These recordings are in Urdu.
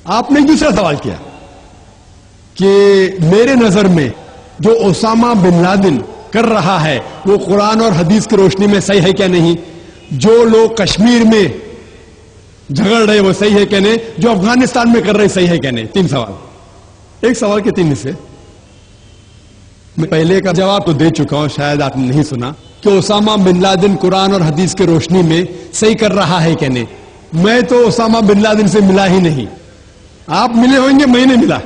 آپ نے دوسرا سوال کیا کہ میرے نظر میں جو اسامہ بن لادن کر رہا ہے وہ قرآن اور حدیث کی روشنی میں صحیح ہے کیا نہیں؟ جو لوگ کشمیر میں جھگڑ رہے وہ صحیح ہے کیا نہیں؟ جو افغانستان میں کر رہے صحیح ہے کیا نہیں؟ 3 سوال، ایک سوال کے 3 حصے. میں پہلے کا جواب تو دے چکا ہوں، شاید آپ نے نہیں سنا کہ اسامہ بن لادن قرآن اور حدیث کی روشنی میں صحیح کر رہا ہے کیا نہیں. میں تو اسامہ بن لادن سے ملا ہی نہیں. آپ ملے ہوئیں گے، میں نہیں ملا.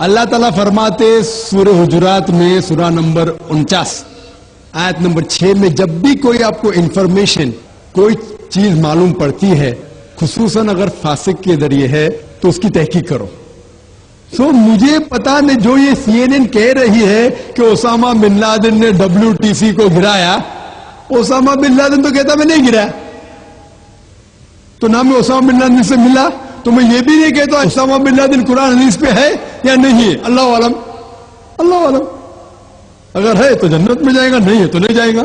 اللہ تعالیٰ فرماتے سورہ حجرات میں سورہ نمبر 49 آیت نمبر 6 میں جب بھی کوئی آپ کو انفارمیشن کوئی چیز معلوم پڑتی ہے خصوصاً اگر فاسق کے ذریعے ہے تو اس کی تحقیق کرو. مجھے پتا نہیں جو یہ CNN کہہ رہی ہے کہ اسامہ بن لادن نے WTC کو گرایا، اسامہ بن لادن تو کہتا میں نہیں گرایا. تو نہ میں اسامہ بن لادن سے ملا تو میں یہ بھی نہیں کہتا اسامہ بن لادن قرآن حدیث پہ ہے یا نہیں ہے. اللہ عالم، اللہ عالم. اگر ہے تو جنت میں جائے گا، نہیں ہے تو نہیں جائے گا.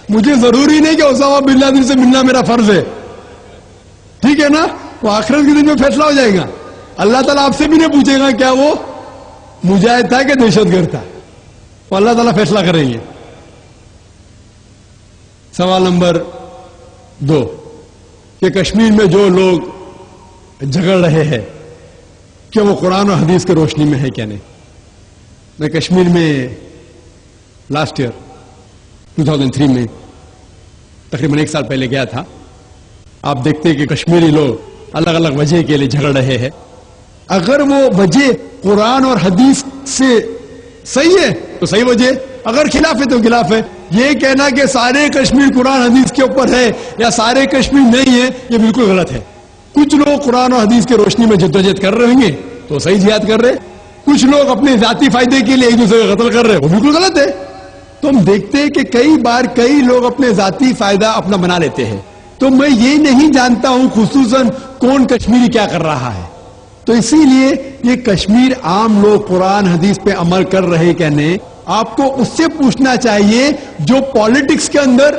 مجھے ضروری نہیں کہ اسامہ بن لادن سے ملنا میرا فرض ہے، ٹھیک ہے نا؟ وہ آخرت کے دن میں فیصلہ ہو جائے گا. اللہ تعالیٰ آپ سے بھی نہیں پوچھے گا کیا وہ مجاہد تھا کہ دہشت گرد تھا، وہ اللہ تعالیٰ فیصلہ کریں گے. سوال نمبر 2 کہ کشمیر میں جو لوگ جھگڑ رہے ہیں کہ وہ قرآن اور حدیث کی روشنی میں ہے کیا نہیں. میں کشمیر میں لاسٹ ایئر 2003 میں تقریباً 1 سال پہلے گیا تھا. آپ دیکھتے کہ کشمیری لوگ الگ الگ وجہ کے لیے جھگڑ رہے ہیں. اگر وہ وجہ قرآن اور حدیث سے صحیح ہے تو صحیح وجہ، اگر خلاف ہے تو خلاف ہے. یہ کہنا کہ سارے کشمیر قرآن حدیث کے اوپر ہے یا سارے کشمیر نہیں ہے یہ بالکل غلط ہے. کچھ لوگ قرآن اور حدیث کی روشنی میں جدوجہد کر رہے ہوں گے تو صحیح جہاد کر رہے، کچھ لوگ اپنے ذاتی فائدے کے لیے ایک دوسرے کو قتل کر رہے وہ بالکل غلط ہے. تو ہم دیکھتے ہیں کہ کئی بار کئی لوگ اپنے ذاتی فائدہ اپنا بنا لیتے ہیں. تو میں یہ نہیں جانتا ہوں خصوصاً کون کشمیری کیا کر رہا ہے. تو اسی لیے یہ کشمیر عام لوگ قرآن حدیث پہ عمل کر رہے کہ نہیں، آپ کو اس سے پوچھنا چاہیے جو پالیٹکس کے اندر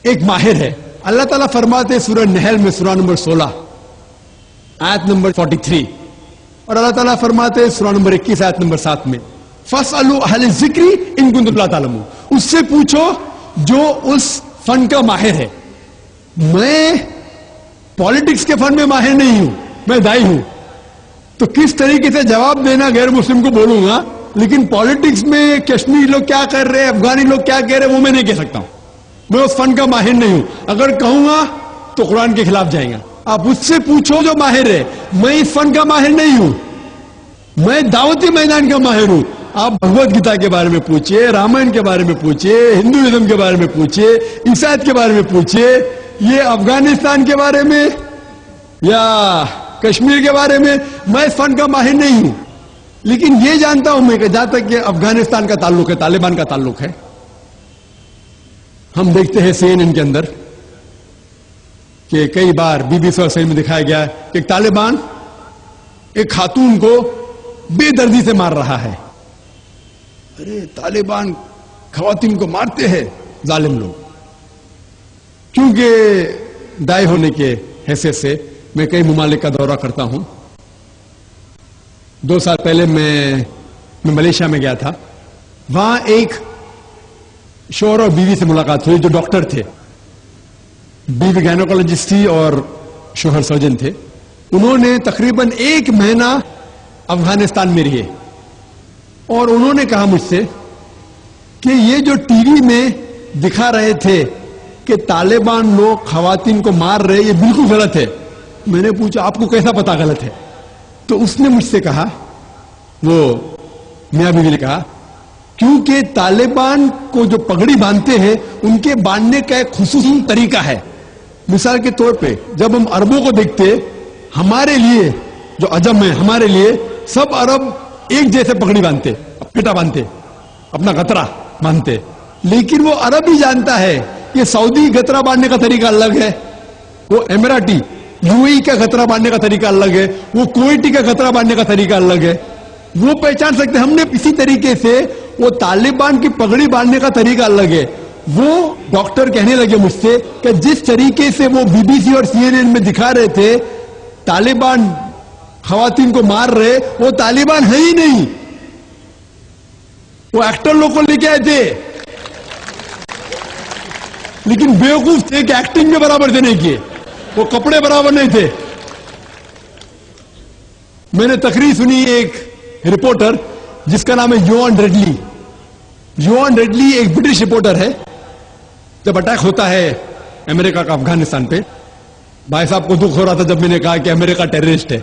ایک ماہر ہے. اللہ تعالیٰ فرماتے سورہ نحل میں سورہ نمبر 16 آیت نمبر 43 اور اللہ تعالیٰ فرماتے سورہ نمبر 21 آیت نمبر 7 میں فَاسْأَلُوا أَهْلَ الذِّكْرِ إِن كُنتُمْ لَا تَعْلَمُونَ. اس سے پوچھو جو اس فن کا ماہر ہے. میں پالیٹکس کے فن میں ماہر نہیں ہوں، میں دائی ہوں. تو کس طریقے سے جواب دینا غیر مسلم کو بولوں گا، لیکن پالیٹکس میں کشمیری لوگ کیا کر رہے ہیں، افغانی لوگ کیا کہہ رہے ہیں وہ میں نہیں کہہ سکتا ہوں. میں اس فن کا ماہر نہیں ہوں. اگر کہوں گا تو قرآن کے خلاف جائیں گا. آپ اس سے پوچھو جو ماہر ہے. میں اس فن کا ماہر نہیں ہوں، میں دعوتی میدان کا ماہر ہوں. آپ بھگوت گیتا کے بارے میں پوچھئے، رامائن کے بارے میں پوچھئے، ہندوازم کے بارے میں پوچھئے، عیسائیت کے بارے میں پوچھئے. یہ افغانستان کے بارے میں یا کشمیر کے بارے میں میں اس فن کا ماہر نہیں ہوں. لیکن یہ جانتا ہوں میں کہ جہاں تک کہ افغانستان کا تعلق ہے، طالبان کا تعلق ہے، ہم دیکھتے ہیں CNN کے اندر کہ کئی بار BBC اور CNN میں دکھایا گیا کہ ایک طالبان ایک خاتون کو بے دردی سے مار رہا ہے. ارے طالبان خواتین کو مارتے ہیں ظالم لوگ. کیونکہ دائی ہونے کے حیثیت سے میں کئی ممالک کا دورہ کرتا ہوں. 2 سال پہلے میں ملیشیا میں گیا تھا. وہاں ایک شوہر اور بیوی سے ملاقات ہوئی جو ڈاکٹر تھے. بیوی گائنوکولوجسٹ تھی اور شوہر سرجن تھے. انہوں نے تقریباً 1 مہینہ افغانستان میں رہے اور انہوں نے کہا مجھ سے کہ یہ جو ٹی وی میں دکھا رہے تھے کہ طالبان لوگ خواتین کو مار رہے یہ بالکل غلط ہے. میں نے پوچھا آپ کو کیسا پتا غلط ہے؟ تو اس نے مجھ سے کہا، وہ میاں بیوی نے کہا کیونکہ طالبان کو جو پگڑی باندھتے ہیں ان کے باندھنے کا ایک خصوصی طریقہ ہے. مثال کے طور پہ جب ہم عربوں کو دیکھتے، ہمارے لیے جو عجم ہے ہمارے لیے سب عرب ایک جیسے پگڑی باندھتے، پھٹا باندھتے، اپنا غترہ باندھتے. لیکن وہ عرب ہی جانتا ہے کہ سعودی غترہ باندھنے کا طریقہ الگ ہے، وہ اماراتی UAE کا غترہ باندھنے کا طریقہ الگ ہے، وہ کویٹی کا غترہ باندھنے کا طریقہ الگ ہے. وہ پہچان سکتے. ہم نے اسی طریقے سے وہ طالبان کی پگڑی باندھنے کا طریقہ الگ ہے. وہ ڈاکٹر کہنے لگے مجھ سے کہ جس طریقے سے وہ BBC اور CNN میں دکھا رہے تھے طالبان خواتین کو مار رہے، وہ طالبان ہے ہی نہیں، وہ ایکٹر لوگ کو لے کے آئے تھے، لیکن بیوقوف تھے کہ ایکٹنگ میں برابر سے نہیں کیے، وہ کپڑے برابر نہیں تھے۔ میں نے تقریر سنی ایک رپورٹر جس کا نام ہے یوان ریڈلی۔ یوان ریڈلی ایک برٹش رپورٹر ہے۔ جب اٹیک ہوتا ہے امریکہ کا افغانستان پہ، بھائی صاحب کو دکھ ہو رہا تھا جب میں نے کہا کہ امریکہ ٹیررسٹ ہے،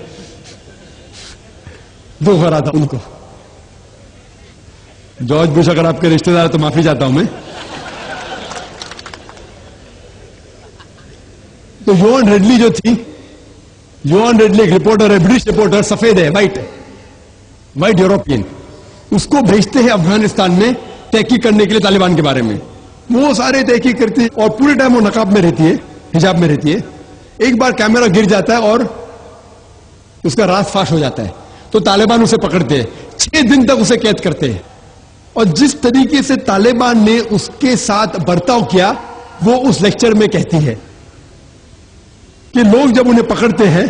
دکھ ہو رہا تھا ان کو۔ جارج بش اگر آپ کے رشتے دار تو معافی چاہتا ہوں میں۔ تو یوان ریڈلی جو تھی، یوان ریڈلی ایک رپورٹر ہے، برٹش رپورٹر، سفید ہے، وائٹ یوروپین، اس کو بھیجتے ہیں افغانستان میں تحقیق کرنے کے لیے طالبان کے بارے میں۔ وہ سارے تحقیق کرتی ہے اور پورے ٹائم وہ نقاب میں رہتی ہے، حجاب میں رہتی ہے۔ ایک بار کیمرہ گر جاتا ہے اور اس کا راز فاش ہو جاتا ہے، تو طالبان اسے پکڑتے ہیں، 6 دن تک اسے قید کرتے ہیں۔ اور جس طریقے سے طالبان نے اس کے ساتھ برتاؤ کیا، وہ اس لیکچر میں کہتی ہے کہ لوگ جب انہیں پکڑتے ہیں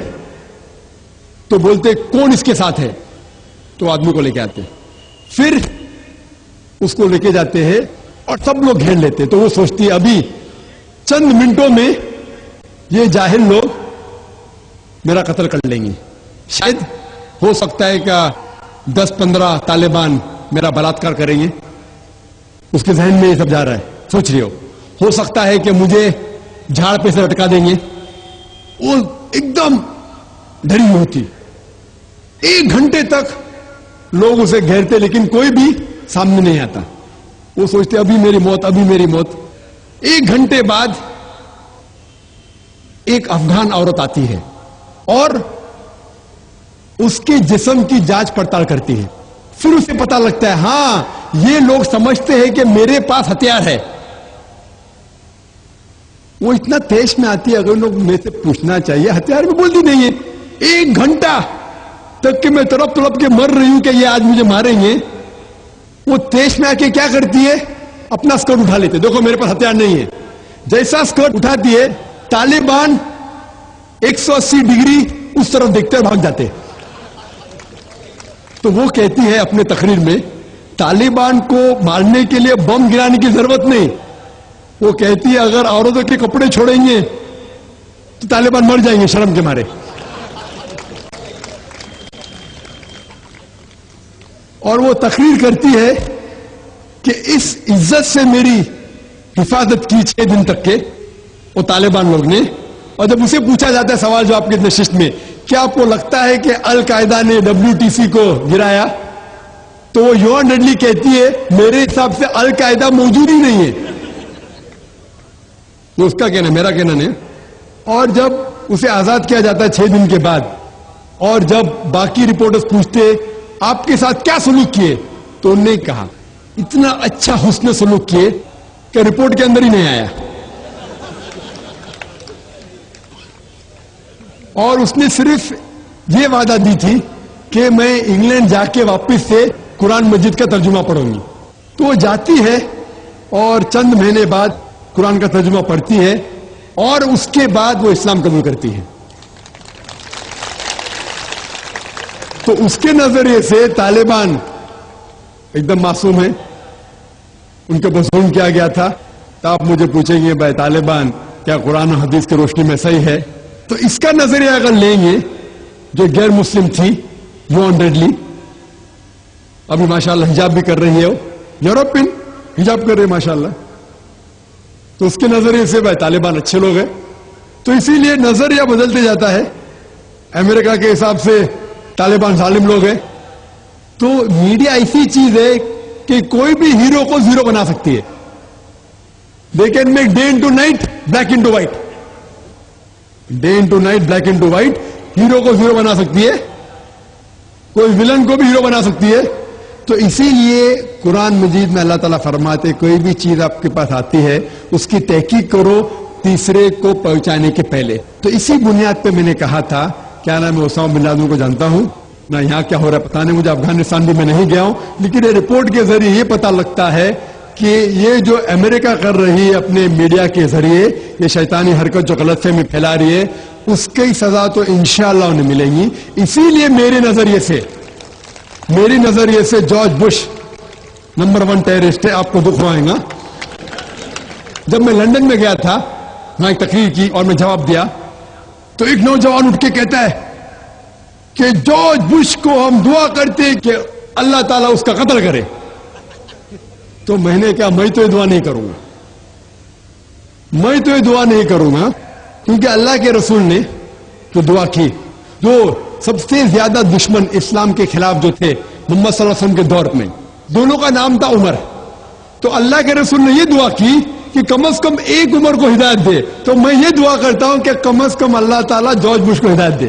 تو بولتے کون اس کے ساتھ ہے، تو آدمی کو لے کے آتے، پھر اس کو لے کے جاتے ہیں اور سب لوگ گھیر لیتے۔ تو وہ سوچتی ہے ابھی چند منٹوں میں یہ جاہل لوگ میرا قتل کر لیں گے، شاید ہو سکتا ہے کہ 10-15 طالبان میرا بلاತ್ಕಾರ کریں گے۔ اس کے ذہن میں یہ سب جا رہا ہے، سوچ رہے ہو سکتا ہے کہ مجھے جھاڑ پہ سے لٹکا دیں گے۔ وہ ایک دم ڈری ہوتی، 1 گھنٹے تک لوگ اسے گھیرتے لیکن کوئی بھی سامنے نہیں آتا۔ وہ سوچتے ابھی میری موت، ابھی میری موت۔ 1 گھنٹے بعد ایک افغان عورت آتی ہے اور اس کے جسم کی جانچ پڑتال کرتی ہے۔ پھر اسے پتا لگتا ہے ہاں یہ لوگ سمجھتے ہیں کہ میرے پاس ہتھیار ہے۔ وہ اتنا تیش میں آتی ہے، اگر لوگ میں سے پوچھنا چاہیے ہتھیار میں، بولتی نہیں ہے۔ 1 گھنٹہ تک کہ میں تڑپ تڑپ کے مر رہی ہوں کہ یہ آج مجھے ماریں گے، وہ تیش میں آ کے کیا کرتی ہے، اپنا اسکرٹ اٹھا لیتے، دیکھو میرے پاس ہتھیار نہیں ہے۔ جیسا اسکرٹ اٹھاتی ہے طالبان 180 ڈگری اس طرف دیکھتے اور بھاگ جاتے۔ تو وہ کہتی ہے اپنے تقریر میں طالبان کو مارنے کے لیے بم گرانے کی ضرورت نہیں۔ وہ کہتی ہے اگر عورتوں کے کپڑے چھوڑیں گے تو طالبان مر جائیں گے شرم کے مارے۔ اور وہ تقریر کرتی ہے کہ اس عزت سے میری حفاظت کی 6 دن تک کے وہ طالبان لوگ نے۔ اور جب اسے پوچھا جاتا ہے سوال جو آپ کے نشست میں، کیا آپ کو لگتا ہے کہ القاعدہ نے WTC کو گرایا، تو وہ یوان ریڈلی کہتی ہے میرے حساب سے القاعدہ موجود ہی نہیں ہے۔ وہ اس کا کہنا، میرا کہنا نہیں۔ اور جب اسے آزاد کیا جاتا ہے 6 دن کے بعد، اور جب باقی رپورٹرز پوچھتے آپ کے ساتھ کیا سلوک کیے، تو انہوں نے کہا اتنا اچھا حسن سلوک کیے کہ رپورٹ کے اندر ہی نہیں آیا۔ اور اس نے صرف یہ وعدہ دی تھی کہ میں انگلینڈ جا کے واپس سے قرآن مجید کا ترجمہ پڑھوں گی۔ تو وہ جاتی ہے اور چند مہینے بعد قرآن کا ترجمہ پڑھتی ہے، اور اس کے بعد وہ اسلام قبول کرتی ہے۔ تو اس کے نظریے سے طالبان ایک دم معصوم ہیں، ان کے اوپر ظلم کیا گیا تھا۔ تو آپ مجھے پوچھیں گے بھائی طالبان کیا قرآن و حدیث کی روشنی میں صحیح ہے؟ تو اس کا نظریہ اگر لیں گے، جو غیر مسلم تھی یوان ریڈلی، ابھی ماشاءاللہ حجاب بھی کر رہی ہے، یورپین حجاب کر رہے ہیں ماشاءاللہ، تو اس کے نظریے سے بھائی طالبان اچھے لوگ ہیں۔ تو اسی لیے نظریہ بدلتے جاتا ہے۔ امریکہ کے حساب سے طالبان ظالم لوگ ہیں، تو میڈیا ایسی چیز ہے کہ کوئی بھی ہیرو کو زیرو بنا سکتی ہے۔ They can make day into night black into white, day into night black into white, hero کو زیرو بنا سکتی ہے، کوئی ولن کو بھی ہیرو بنا سکتی ہے۔ تو اسی لیے قرآن مجید میں اللہ تعالیٰ فرماتے کوئی بھی چیز آپ کے پاس آتی ہے اس کی تحقیق کرو تیسرے کو پہنچانے کے پہلے۔ تو اسی بنیاد پہ میں نے کہا تھا کیا نام ہے، اسامہ بن لادن کو جانتا ہوں نہ، یہاں کیا ہو رہا ہے پتہ نہیں مجھے، افغانستان بھی میں نہیں گیا ہوں، لیکن یہ رپورٹ کے ذریعے یہ پتہ لگتا ہے کہ یہ جو امریکہ کر رہی ہے اپنے میڈیا کے ذریعے یہ شیطانی حرکت جو غلط فہمی پھیلا رہی ہے اس کی سزا تو انشاءاللہ انہیں ملے گی. اسی لیے میرے نظریے سے جارج بش نمبر 1 ٹیررسٹ ہے. آپ کو دکھ ہوئے گا. جب میں لندن میں گیا تھا وہاں ایک تقریر کی اور میں جواب دیا تو ایک نوجوان اٹھ کے کہتا ہے کہ جارج بش کو ہم دعا کرتے ہیں کہ اللہ تعالیٰ اس کا قتل کرے. تو میں نے کہا میں تو یہ دعا نہیں کروں گا کیونکہ اللہ کے رسول نے جو دعا کی جو سب سے زیادہ دشمن اسلام کے خلاف جو تھے محمد صلی اللہ علیہ وسلم کے دور میں دونوں کا نام تھا عمر. تو اللہ کے رسول نے یہ دعا کی کہ کم از کم ایک عمر کو ہدایت دے. تو میں یہ دعا کرتا ہوں کہ کم از کم اللہ تعالیٰ جارج بش کو ہدایت دے.